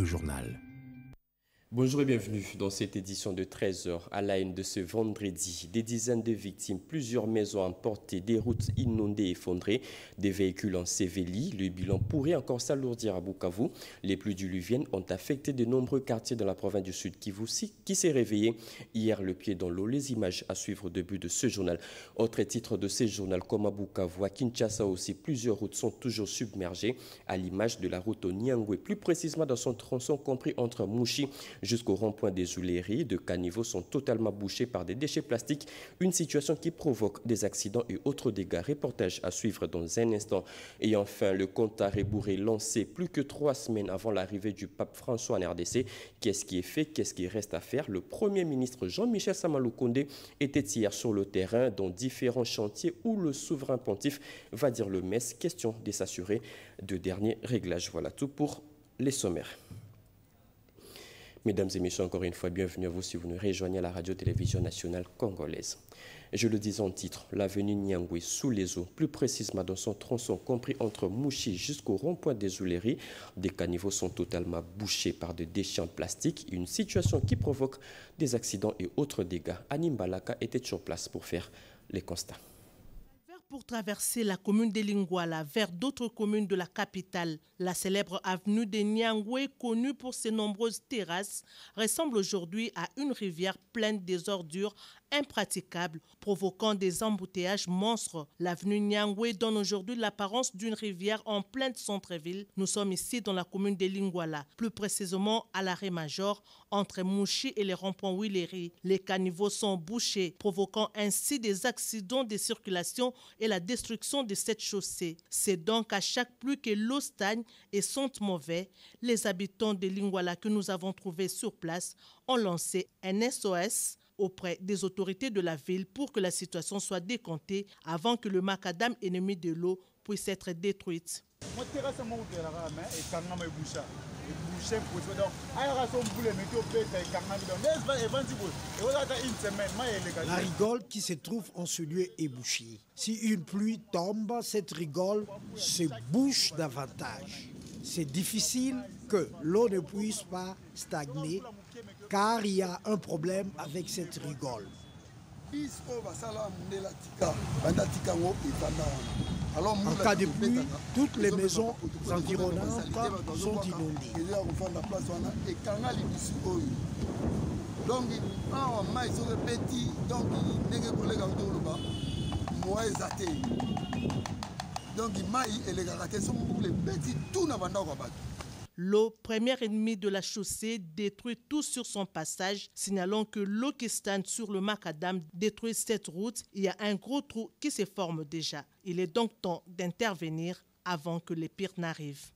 le journal. Bonjour et bienvenue dans cette édition de 13h. À la une de ce vendredi, des dizaines de victimes, plusieurs maisons emportées, des routes inondées et effondrées, des véhicules ensevelis. Le bilan pourrait encore s'alourdir à Bukavu. Les pluies diluviennes ont affecté de nombreux quartiers de la province du Sud Kivu qui s'est réveillé hier le pied dans l'eau. Les images à suivre au début de ce journal. Autre titre de ce journal, comme à Bukavu, à Kinshasa aussi, plusieurs routes sont toujours submergées, à l'image de la route au Nyangwe, plus précisément dans son tronçon compris entre Mouchi jusqu'au rond-point des Ouléries. De caniveaux sont totalement bouchés par des déchets plastiques, une situation qui provoque des accidents et autres dégâts. Reportage à suivre dans un instant. Et enfin, le compte à rebours est lancé plus que 3 semaines avant l'arrivée du pape François en RDC. Qu'est-ce qui est fait? Qu'est-ce qui reste à faire? Le Premier ministre Jean-Michel Samaloukonde était hier sur le terrain dans différents chantiers où le souverain pontife va dire le messe. Question de s'assurer de derniers réglages. Voilà tout pour les sommaires. Mesdames et messieurs, encore une fois, bienvenue à vous si vous nous rejoignez à la radio-télévision nationale congolaise. Je le disais en titre, l'avenue Nyangwe sous les eaux, plus précisément dans son tronçon compris entre Mouchi jusqu'au rond-point des Ouléries, des caniveaux sont totalement bouchés par des déchets en plastique, une situation qui provoque des accidents et autres dégâts. Anim Balaka était sur place pour faire les constats. Pour traverser la commune de Lingouala vers d'autres communes de la capitale, la célèbre avenue de Nyangwe, connue pour ses nombreuses terrasses, ressemble aujourd'hui à une rivière pleine des ordures impraticables, provoquant des embouteillages monstres. L'avenue Nyangwe donne aujourd'hui l'apparence d'une rivière en plein centre-ville. Nous sommes ici dans la commune de Lingouala, plus précisément à l'arrêt major, entre Mouchi et les ronds-points Ouléries. Les caniveaux sont bouchés, provoquant ainsi des accidents de circulation et la destruction de cette chaussée. C'est donc à chaque pluie que l'eau stagne et sent mauvais. Les habitants de Lingouala que nous avons trouvés sur place ont lancé un SOS auprès des autorités de la ville pour que la situation soit décomptée avant que le macadam ennemi de l'eau puisse être détruite. La rigole qui se trouve en ce lieu est bouchée. Si une pluie tombe, cette rigole se bouche davantage. C'est difficile que l'eau ne puisse pas stagner car il y a un problème avec cette rigole. En cas de pluie, toutes les maisons environnantes sont inondées. L'eau, première ennemie de la chaussée, détruit tout sur son passage, signalant que l'eau qui stagne sur le macadam détruit cette route. Il y a un gros trou qui se forme déjà. Il est donc temps d'intervenir avant que les pires n'arrivent.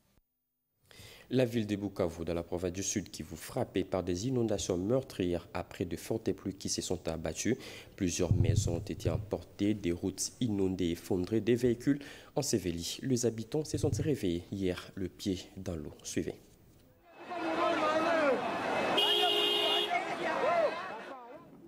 La ville de Bukavu, dans la province du Sud, qui vous frappée par des inondations meurtrières après de fortes pluies qui se sont abattues. Plusieurs maisons ont été emportées, des routes inondées, effondrées, des véhicules ensevelis. Les habitants se sont réveillés hier, le pied dans l'eau. Suivez.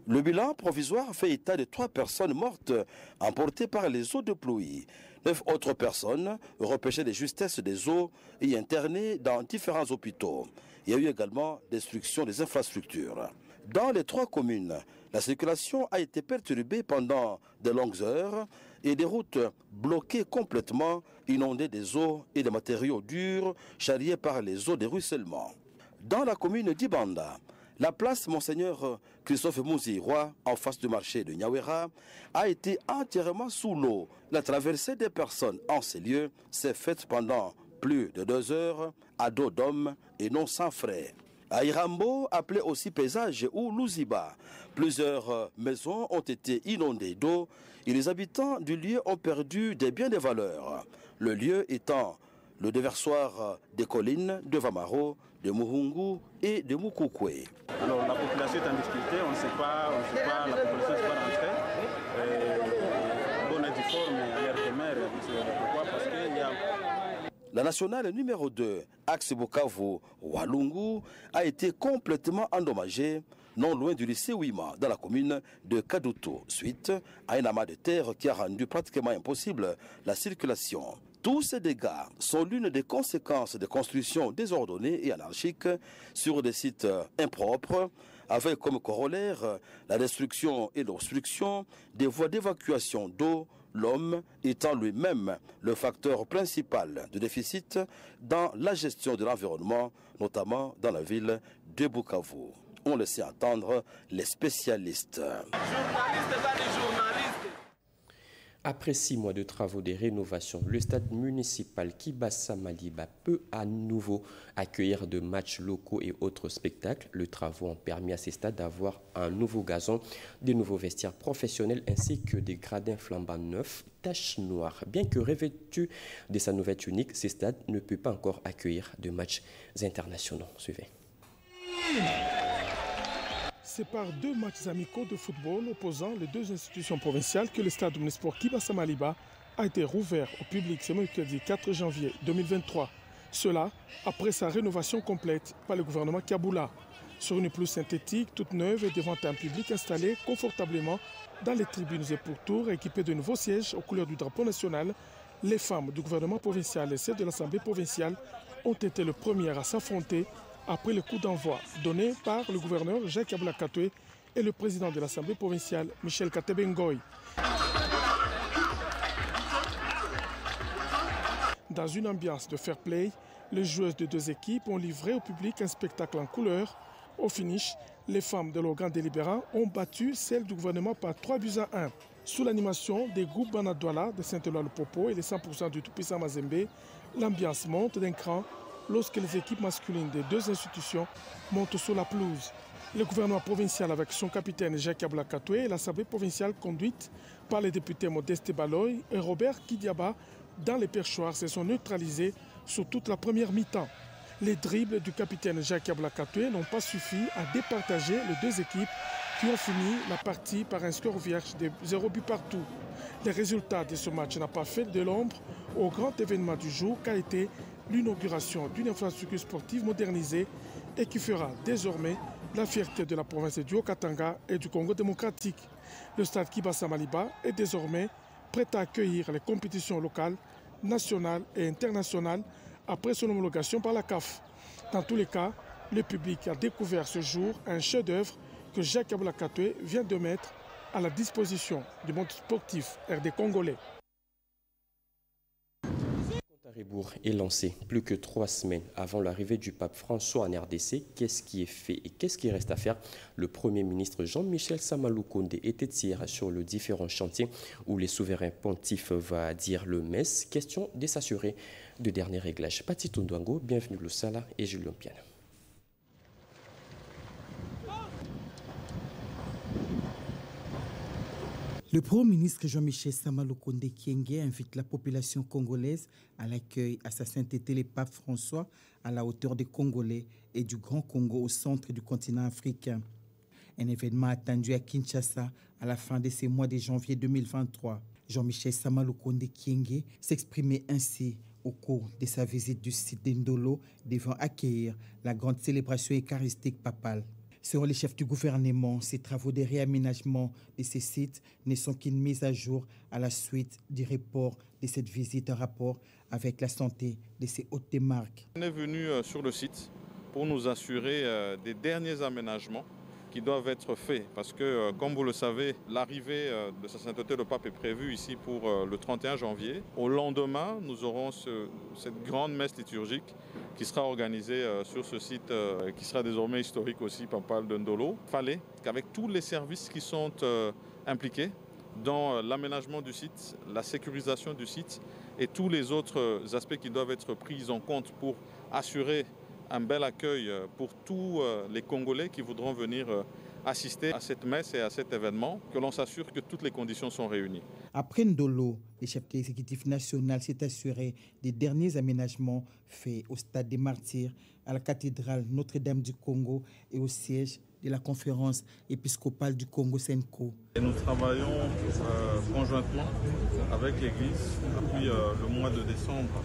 Le bilan provisoire fait état de 3 personnes mortes emportées par les eaux de pluie. 9 autres personnes repêchées de justesse des eaux et internées dans différents hôpitaux. Il y a eu également destruction des infrastructures. Dans les 3 communes, la circulation a été perturbée pendant de longues heures et des routes bloquées complètement, inondées des eaux et des matériaux durs charriés par les eaux de ruissellement. Dans la commune d'Ibanda, la place Monseigneur Christophe Mouziroy, en face du marché de Nyawera, a été entièrement sous l'eau. La traversée des personnes en ces lieux s'est faite pendant plus de 2 heures à dos d'homme et non sans frais. À Irambo, appelé aussi Paysage ou Louziba, plusieurs maisons ont été inondées d'eau et les habitants du lieu ont perdu des biens de valeur. Le lieu étant le déversoir des collines de Vamaro, de Muhungu et de Mukukwe. Alors la population est en difficulté, on ne sait pas, la population ne sait pas rentrer. On est difforme à l'air de mer, pourquoi? Parce qu'il y a... La nationale numéro 2, axe Bukavu Walungu, a été complètement endommagée. non loin du lycée Ouima, dans la commune de Kadoutou, suite à un amas de terre qui a rendu pratiquement impossible la circulation. Tous ces dégâts sont l'une des conséquences de constructions désordonnées et anarchiques sur des sites impropres, avec comme corollaire la destruction et l'obstruction des voies d'évacuation d'eau, l'homme étant lui-même le facteur principal de déficit dans la gestion de l'environnement, notamment dans la ville de Bukavu. On laissait entendre les spécialistes. Après 6 mois de travaux de rénovation, le stade municipal Kibasa Maliba peut à nouveau accueillir de matchs locaux et autres spectacles. Les travaux ont permis à ces stades d'avoir un nouveau gazon, des nouveaux vestiaires professionnels ainsi que des gradins flambants neufs, taches noires. Bien que revêtus de sa nouvelle tunique, ces stades ne peuvent pas encore accueillir de matchs internationaux. Suivez. C'est par 2 matchs amicaux de football opposant les 2 institutions provinciales que le stade municipal Kibasa Maliba a été rouvert au public ce mercredi 4 janvier 2023. Cela après sa rénovation complète par le gouvernement Kaboula. Sur une pelouse synthétique toute neuve et devant un public installé confortablement dans les tribunes et pourtours équipés de nouveaux sièges aux couleurs du drapeau national, les femmes du gouvernement provincial et celles de l'Assemblée provinciale ont été les premières à s'affronter après le coup d'envoi donné par le gouverneur Jacques Aboula Katoué et le président de l'Assemblée provinciale Michel Katebe Ngoy. Dans une ambiance de fair play, les joueuses de 2 équipes ont livré au public un spectacle en couleur. Au finish, les femmes de l'organe délibérant ont battu celles du gouvernement par 3-1. Sous l'animation des groupes Banadouala de Saint-Éloi-le-Popo et les 100% du tout-puissant Mazembe, l'ambiance monte d'un cran lorsque les équipes masculines des 2 institutions montent sur la pelouse. Le gouvernement provincial avec son capitaine Jacques Aboula Katoué et l'Assemblée provinciale conduite par les députés Modeste Baloy et Robert Kidiaba dans les perchoirs se sont neutralisés sur toute la première mi-temps. Les dribbles du capitaine Jacques Aboula Katoué n'ont pas suffi à départager les 2 équipes qui ont fini la partie par un score vierge de 0 but partout. Les résultats de ce match n'ont pas fait de l'ombre au grand événement du jour qu'a été l'inauguration d'une infrastructure sportive modernisée et qui fera désormais la fierté de la province du Haut-Katanga et du Congo démocratique. Le stade Kibasa Maliba est désormais prêt à accueillir les compétitions locales, nationales et internationales après son homologation par la CAF. Dans tous les cas, le public a découvert ce jour un chef-d'œuvre que Jacques Aboula Katoué vient de mettre à la disposition du monde sportif RD congolais. Rebours est lancé plus que 3 semaines avant l'arrivée du pape François en RDC. Qu'est-ce qui est fait et qu'est-ce qui reste à faire? Le Premier ministre Jean-Michel Samalou Kondé était hier sur le différents chantiers où les souverains pontifs vont dire le messe. Question de s'assurer de derniers réglages. Pati Tondouango, bienvenue le Sala et Julien Piana. Le Premier ministre Jean-Michel Samalou Kondé Kyenge invite la population congolaise à l'accueil à sa sainteté le pape François à la hauteur des Congolais et du Grand Congo au centre du continent africain. Un événement attendu à Kinshasa à la fin de ce mois de janvier 2023. Jean-Michel Samalou Kondé Kyenge s'exprimait ainsi au cours de sa visite du site d'Indolo devant accueillir la grande célébration eucharistique papale. Selon les chefs du gouvernement, ces travaux de réaménagement de ces sites ne sont qu'une mise à jour à la suite du report de cette visite en rapport avec la santé de ces hôtes de marque. On est venu sur le site pour nous assurer des derniers aménagements qui doivent être faits parce que, comme vous le savez, l'arrivée de sa sainteté le pape est prévue ici pour le 31 janvier. Au lendemain, nous aurons cette grande messe liturgique qui sera organisée sur ce site qui sera désormais historique aussi, papal de Ndolo. Il fallait qu'avec tous les services qui sont impliqués dans l'aménagement du site, la sécurisation du site et tous les autres aspects qui doivent être pris en compte pour assurer un bel accueil pour tous les Congolais qui voudront venir assister à cette messe et à cet événement, que l'on s'assure que toutes les conditions sont réunies. Après Ndolo, le chef de l'exécutif national s'est assuré des derniers aménagements faits au stade des Martyrs, à la cathédrale Notre-Dame du Congo et au siège de la conférence épiscopale du Congo Senko. Nous travaillons conjointement avec l'Église depuis le mois de décembre.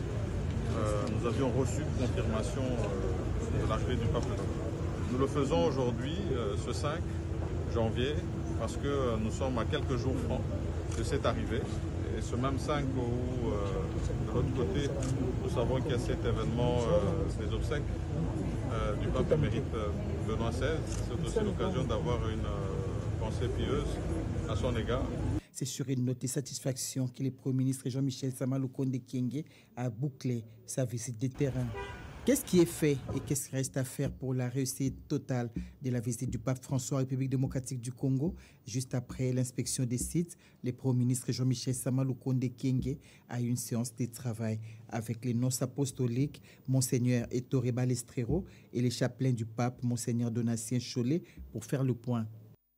Nous avions reçu confirmation de l'arrivée du pape. Nous le faisons aujourd'hui, ce 5 janvier, parce que nous sommes à quelques jours francs de cette arrivée. Et ce même 5 où, de l'autre côté, nous savons qu'il y a cet événement des obsèques du pape émérite Benoît XVI. C'est aussi l'occasion d'avoir une pensée pieuse à son égard. C'est sur une note de satisfaction que le Premier ministre Jean-Michel Sama Lukonde Kyenge a bouclé sa visite de terrain. Qu'est-ce qui est fait et qu'est-ce qui reste à faire pour la réussite totale de la visite du pape François en République démocratique du Congo? Juste après l'inspection des sites, le Premier ministre Jean-Michel Sama Lukonde Kyenge a eu une séance de travail avec les nonces apostoliques, Monseigneur Ettore Balestrero, et les chapelains du pape, Monseigneur Donatien Cholet, pour faire le point.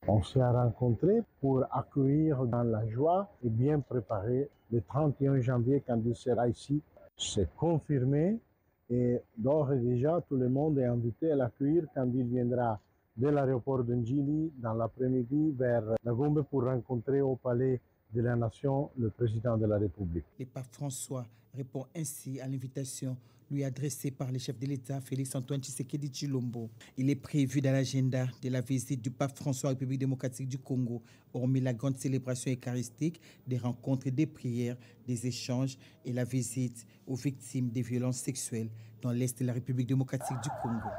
On s'est rencontrés pour accueillir dans la joie et bien préparer le 31 janvier quand il sera ici. C'est confirmé. Et d'ores et déjà, tout le monde est invité à l'accueillir quand il viendra de l'aéroport de Njili dans l'après-midi vers la Gombe pour rencontrer au palais de la Nation le président de la République. Le pape François répond ainsi à l'invitation lui adressée par le chef de l'État, Félix-Antoine Tshisekedi Tshilombo. Il est prévu dans l'agenda de la visite du pape François en République démocratique du Congo, hormis la grande célébration eucharistique, des rencontres, des prières, des échanges et la visite aux victimes des violences sexuelles dans l'Est de la République démocratique du Congo.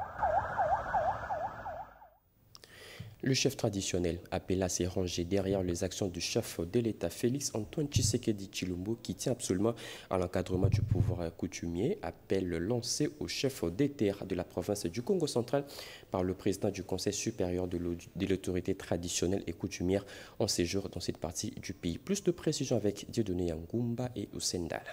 Le chef traditionnel appelle à se ranger derrière les actions du chef de l'État Félix-Antoine Tshisekedi Tshilombo qui tient absolument à l'encadrement du pouvoir coutumier. Appel lancé au chef des terres de la province du Congo central par le président du Conseil supérieur de l'autorité traditionnelle et coutumière en séjour dans cette partie du pays. Plus de précisions avec Dieudonné Ngumba et Oussendal.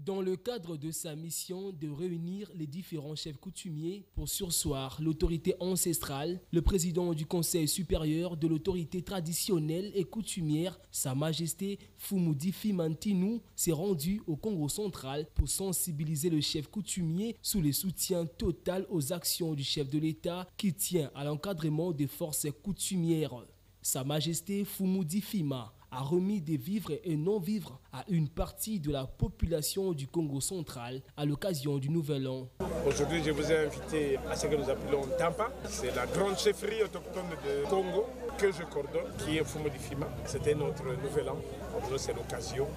Dans le cadre de sa mission de réunir les différents chefs coutumiers pour surseoir l'autorité ancestrale, le président du Conseil supérieur de l'autorité traditionnelle et coutumière, Sa Majesté Fumudi Fimantinu, s'est rendu au Congo central pour sensibiliser le chef coutumier sous le soutien total aux actions du chef de l'État qui tient à l'encadrement des forces coutumières. Sa Majesté Fumudi Fima a remis des vivres et non-vivres à une partie de la population du Congo central à l'occasion du Nouvel An. Aujourd'hui, je vous ai invité à ce que nous appelons Tampa. C'est la grande chefferie autochtone de Congo que je coordonne, qui est Fumudi Fima. C'était notre Nouvel An. Pour nous, c'est l'occasion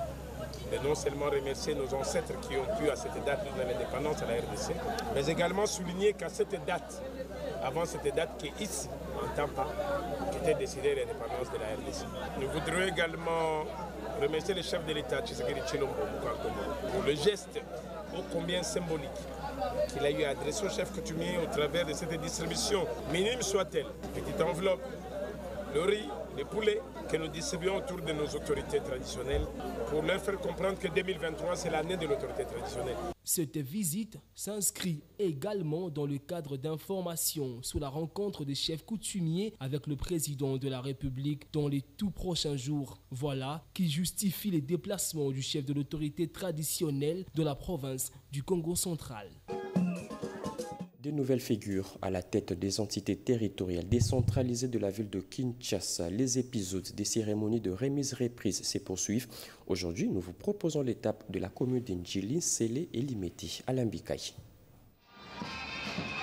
de non seulement remercier nos ancêtres qui ont pu à cette date de l'indépendance de la RDC, mais également souligner qu'à cette date, avant cette date qui est ici, en Tampa, qui était décidée l'indépendance de la RDC. Nous voudrions également remercier le chef de l'État, Tshisekedi Tshilombo, pour le geste ô combien symbolique qu'il a eu à adresser au chef coutumier au travers de cette distribution, minime soit-elle, petite enveloppe, le riz, les poulets que nous distribuons autour de nos autorités traditionnelles pour leur faire comprendre que 2023, c'est l'année de l'autorité traditionnelle. Cette visite s'inscrit également dans le cadre d'information sur la rencontre des chefs coutumiers avec le président de la République dans les tout prochains jours. Voilà qui justifie les déplacements du chef de l'autorité traditionnelle de la province du Congo central. De nouvelles figures à la tête des entités territoriales décentralisées de la ville de Kinshasa. Les épisodes des cérémonies de remise-reprise se poursuivent. Aujourd'hui, nous vous proposons l'étape de la commune d'Ndjili, Sélé et Limeti à Lambikaï.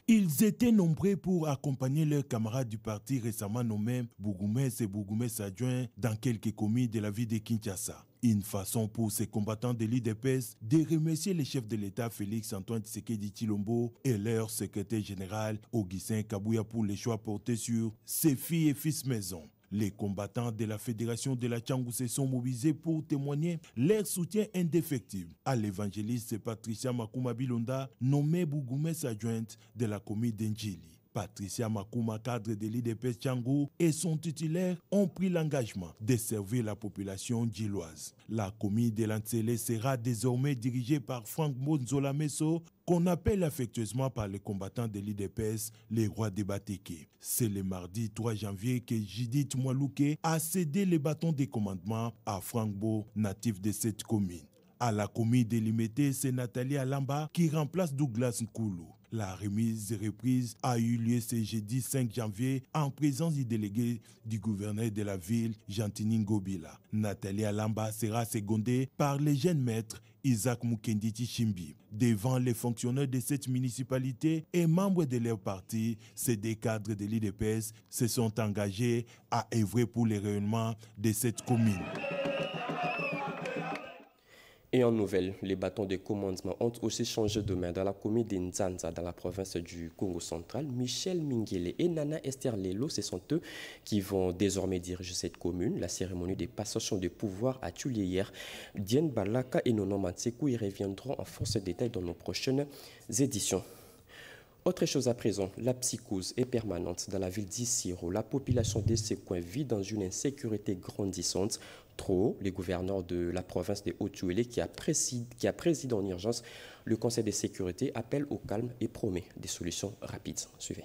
Ils étaient nombreux pour accompagner leurs camarades du parti récemment nommés Bougoumès et Bougoumès adjoints dans quelques communes de la ville de Kinshasa. Une façon pour ces combattants de l'IDPS de remercier le chef de l'État Félix-Antoine Tshisekedi Tshilombo et leur secrétaire général Augustin Kabouya pour les choix portés sur ses filles et fils maison. Les combattants de la Fédération de la Tchangou se sont mobilisés pour témoigner leur soutien indéfectible à l'évangéliste Patricia Makuma Bilonda, nommée Bougoumès adjointe de la commune d'Ndjili. Patricia Makuma, cadre de l'IDPS Tchangou, et son titulaire ont pris l'engagement de servir la population djiloise. La commune de Lantsele sera désormais dirigée par Franck Monzola Messo, qu'on appelle affectueusement par les combattants de l'IDPS les rois des Bateke. C'est le mardi 3 janvier que Judith Mwalouke a cédé les bâtons de commandement à Franck Bo, natif de cette commune. À la commune de Limete, c'est Nathalie Alamba qui remplace Douglas Nkoulou. La remise et reprise a eu lieu ce jeudi 5 janvier en présence du délégué du gouverneur de la ville, Jantini Ngobila. Nathalie Alamba sera secondée par le jeune maître Isaac Mukenditi Chimbi. Devant les fonctionnaires de cette municipalité et membres de leur parti, ces deux cadres de l'IDPS se sont engagés à œuvrer pour le rayonnement de cette commune. Et en nouvelle, les bâtons de commandement ont aussi changé de main dans la commune de Nzanza, dans la province du Congo central. Michel Minguele et Nana Esther Lelo, ce sont eux qui vont désormais diriger cette commune. La cérémonie de passation de pouvoir a eu lieu hier. Diane Balaka et Nono Matsekou y reviendront en force de détail dans nos prochaines éditions. Autre chose à présent, la psychose est permanente dans la ville d'Issiro. La population de ces coins vit dans une insécurité grandissante. Trop, le gouverneur de la province de Haut-Uélé qui a présidé en urgence le Conseil de sécurité appelle au calme et promet des solutions rapides. Suivez.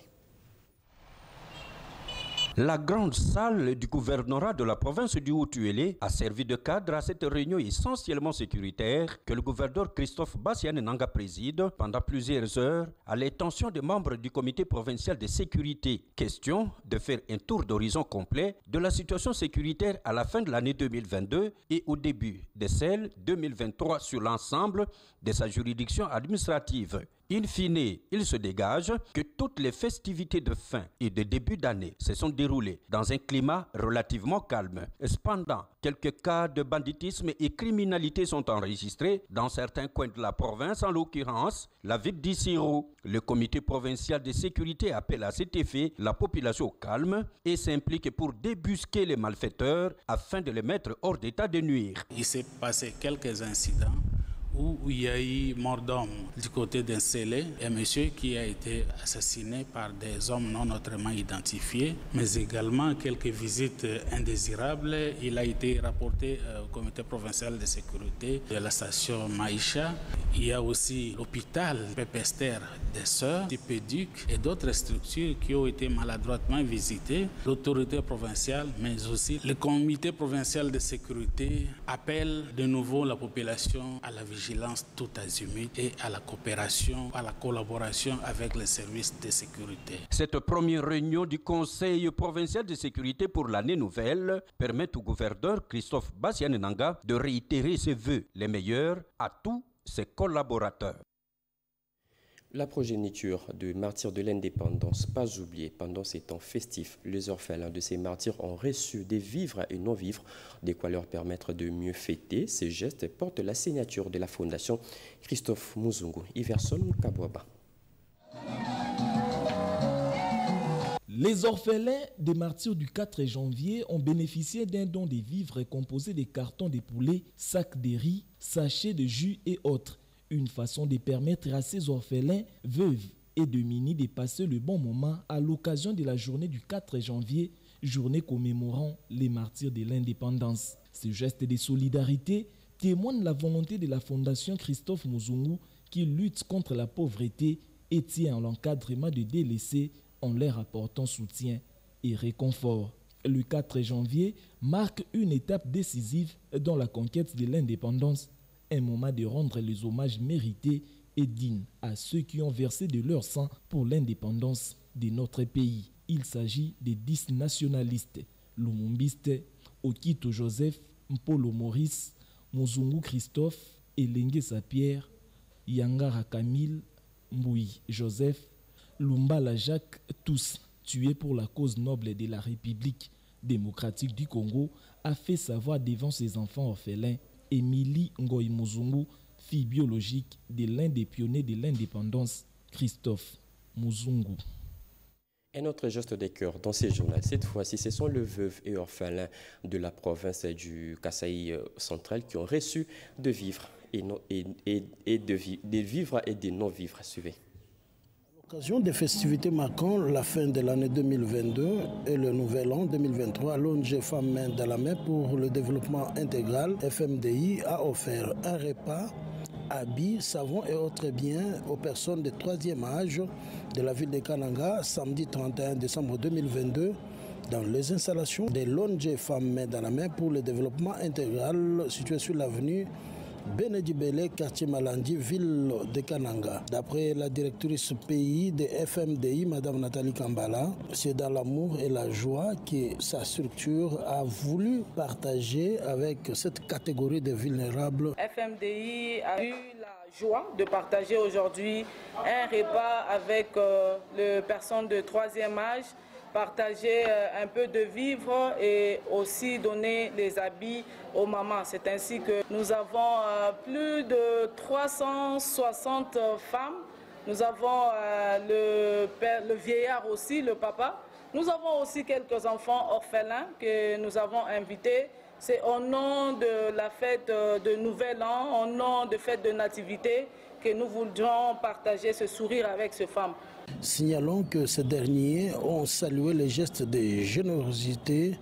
La grande salle du gouvernorat de la province du Haut-Uélé a servi de cadre à cette réunion essentiellement sécuritaire que le gouverneur Christophe Bassiane Nanga préside pendant plusieurs heures à l'intention des membres du comité provincial de sécurité. Question de faire un tour d'horizon complet de la situation sécuritaire à la fin de l'année 2022 et au début de celle 2023 sur l'ensemble de sa juridiction administrative. In fine, il se dégage que toutes les festivités de fin et de début d'année se sont déroulées dans un climat relativement calme. Cependant, quelques cas de banditisme et criminalité sont enregistrés dans certains coins de la province, en l'occurrence la ville d'Issiro. Le comité provincial de sécurité appelle à cet effet la population au calme et s'implique pour débusquer les malfaiteurs afin de les mettre hors d'état de nuire. Il s'est passé quelques incidents où il y a eu mort d'homme du côté d'un scellé, un monsieur qui a été assassiné par des hommes non autrement identifiés, mais également quelques visites indésirables. Il a été rapporté au comité provincial de sécurité de la station Maïcha. Il y a aussi l'hôpital Pépester des Sœurs, Tipéduc et d'autres structures qui ont été maladroitement visitées. L'autorité provinciale, mais aussi le comité provincial de sécurité appelle de nouveau la population à la vigilance tout azimut et à la coopération, à la collaboration avec les services de sécurité. Cette première réunion du Conseil provincial de sécurité pour l'année nouvelle permet au gouverneur Christophe Bassiane Nanga de réitérer ses vœux les meilleurs à tous ses collaborateurs. La progéniture de martyrs de l'indépendance, pas oubliée pendant ces temps festifs. Les orphelins de ces martyrs ont reçu des vivres et non-vivres, de quoi leur permettre de mieux fêter. Ces gestes portent la signature de la fondation Christophe Muzungu. Iverson Kabwaba. Les orphelins des martyrs du 4 janvier ont bénéficié d'un don de vivres composé de cartons de poulet, sacs de riz, sachets de jus et autres. Une façon de permettre à ces orphelins, veuves et démunis de passer le bon moment à l'occasion de la journée du 4 janvier, journée commémorant les martyrs de l'indépendance. Ce geste de solidarité témoigne la volonté de la fondation Christophe Muzungu qui lutte contre la pauvreté et tient à l'encadrement de délaissés en leur apportant soutien et réconfort. Le 4 janvier marque une étape décisive dans la conquête de l'indépendance, un moment de rendre les hommages mérités et dignes à ceux qui ont versé de leur sang pour l'indépendance de notre pays. Il s'agit des 10 nationalistes, Lumumbiste, Okito Joseph, Mpolo Maurice, Muzungu Christophe, Elenge Sapierre, Yangara Camille, Mboui Joseph, Lumbala Jacques, tous tués pour la cause noble de la République démocratique du Congo, a fait savoir devant ses enfants orphelins Émilie Ngoï Muzungu, fille biologique de l'un des pionniers de l'indépendance, Christophe Muzungu. Un autre geste de cœur dans ces journaux, cette fois-ci, ce sont les veuves et orphelins de la province du Kasaï central qui ont reçu de vivres des vivres et des non-vivres. Suivez. À l'occasion des festivités marquant la fin de l'année 2022 et le nouvel an 2023, l'ONG Femmes Main dans la Main pour le développement intégral, FMDI, a offert un repas, habits, savons et autres biens aux personnes de 3e âge de la ville de Kananga, samedi 31 décembre 2022, dans les installations de l'ONG Femmes Main dans la Main pour le développement intégral situé sur l'avenue Benedibele, quartier Malandi, ville de Kananga. D'après la directrice pays de FMDI, Mme Nathalie Kambala, c'est dans l'amour et la joie que sa structure a voulu partager avec cette catégorie de vulnérables. FMDI a eu la joie de partager aujourd'hui un repas avec les personnes de 3e âge, partager un peu de vivres et aussi donner les habits aux mamans. C'est ainsi que nous avons plus de 360 femmes. Nous avons le vieillard aussi, le papa. Nous avons aussi quelques enfants orphelins que nous avons invités. C'est au nom de la fête de Nouvel An, au nom de fête de Nativité, que nous voudrions partager ce sourire avec ces femmes. Signalons que ces derniers ont salué les gestes de générosité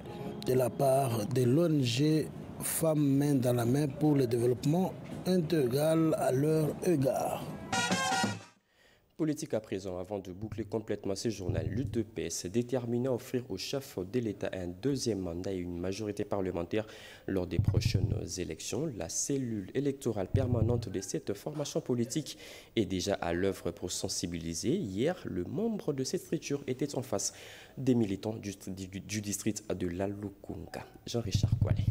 de la part de l'ONG Femmes Main dans la Main pour le développement intégral à leur égard. Politique à présent, avant de boucler complètement ce journal, l'UDPS déterminé à offrir au chef de l'État un 2e mandat et une majorité parlementaire lors des prochaines élections. La cellule électorale permanente de cette formation politique est déjà à l'œuvre pour sensibiliser. Hier, le membre de cette structure était en face des militants du district de Lalukunga. Jean-Richard Koualé.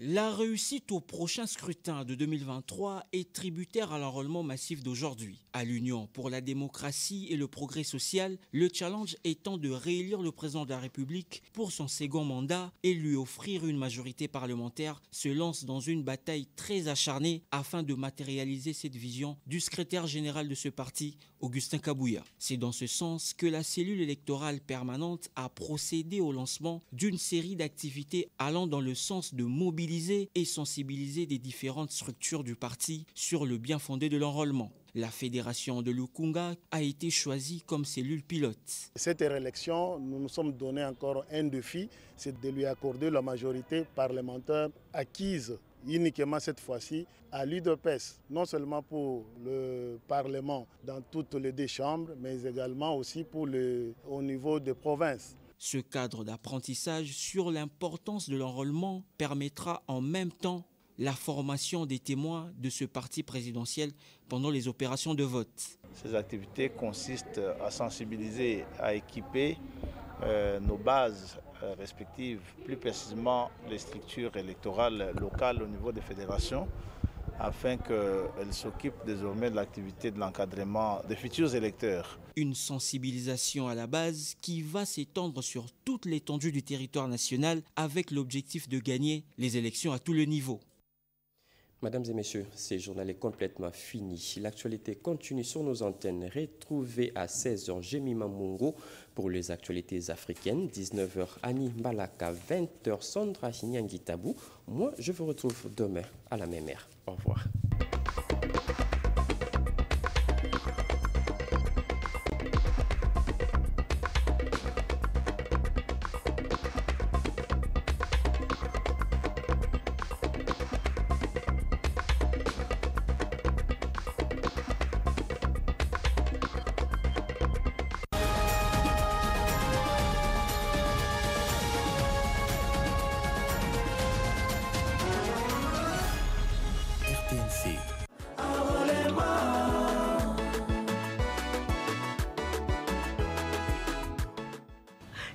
La réussite au prochain scrutin de 2023 est tributaire à l'enrôlement massif d'aujourd'hui. À l'Union pour la démocratie et le progrès social, le challenge étant de réélire le président de la République pour son second mandat et lui offrir une majorité parlementaire, se lance dans une bataille très acharnée afin de matérialiser cette vision du secrétaire général de ce parti, Augustin Kabouya. C'est dans ce sens que la cellule électorale permanente a procédé au lancement d'une série d'activités allant dans le sens de mobiliser et sensibiliser des différentes structures du parti sur le bien fondé de l'enrôlement. La fédération de Lukunga a été choisie comme cellule pilote. Cette réélection, nous nous sommes donné encore un défi, c'est de lui accorder la majorité parlementaire acquise uniquement cette fois-ci à l'UDPS, non seulement pour le Parlement dans toutes les 2 chambres, mais également aussi au niveau des provinces. Ce cadre d'apprentissage sur l'importance de l'enrôlement permettra en même temps la formation des témoins de ce parti présidentiel pendant les opérations de vote. Ces activités consistent à sensibiliser, à équiper nos bases respectives, plus précisément les structures électorales locales au niveau des fédérations, afin qu'elles s'occupent désormais de l'activité de l'encadrement des futurs électeurs. Une sensibilisation à la base qui va s'étendre sur toute l'étendue du territoire national avec l'objectif de gagner les élections à tous les niveaux. Mesdames et messieurs, ce journal est complètement fini. L'actualité continue sur nos antennes. Retrouvez à 16h Jemima Mungo pour les actualités africaines. 19h Annie Balaka, 20h Sandra Nyangi Tabou. Moi, je vous retrouve demain à la même heure. Au revoir.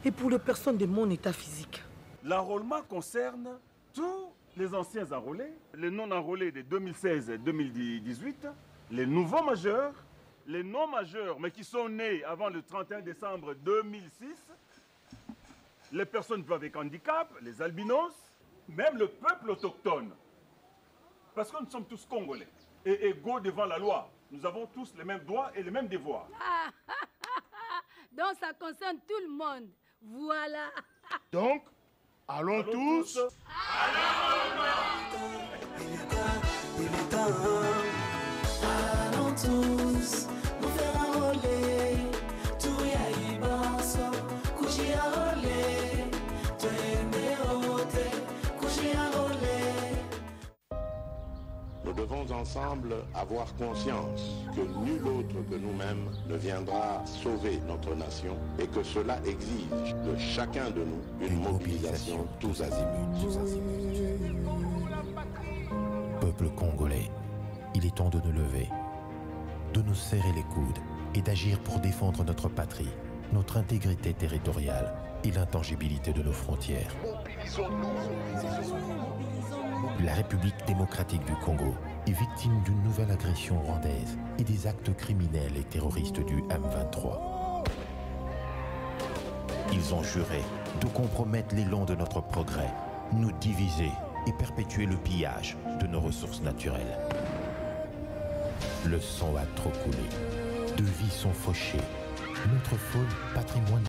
Et pour les personnes de mon état physique. L'enrôlement concerne tous les anciens enrôlés, les non-enrôlés de 2016 et 2018, les nouveaux majeurs, les non-majeurs mais qui sont nés avant le 31 décembre 2006, les personnes vivant avec handicap, les albinos, même le peuple autochtone. Parce que nous sommes tous Congolais et égaux devant la loi. Nous avons tous les mêmes droits et les mêmes devoirs. Donc ça concerne tout le monde. Voilà. Donc, allons tous. Allons tous nous faire enrôler. Tout y a y basso, coucher enrôler. Tout coucher enrôler. Nous devons ensemble avoir conscience que nul autre que nous-mêmes ne viendra sauver notre nation et que cela exige de chacun de nous une mobilisation tous azimuts. peuple congolais, il est temps de nous lever, de nous serrer les coudes et d'agir pour défendre notre patrie, notre intégrité territoriale et l'intangibilité de nos frontières. La République démocratique du Congo est victime d'une nouvelle agression rwandaise et des actes criminels et terroristes du M23. Ils ont juré de compromettre l'élan de notre progrès, nous diviser et perpétuer le pillage de nos ressources naturelles. Le sang a trop coulé, de vies sont fauchées, notre faune, patrimoine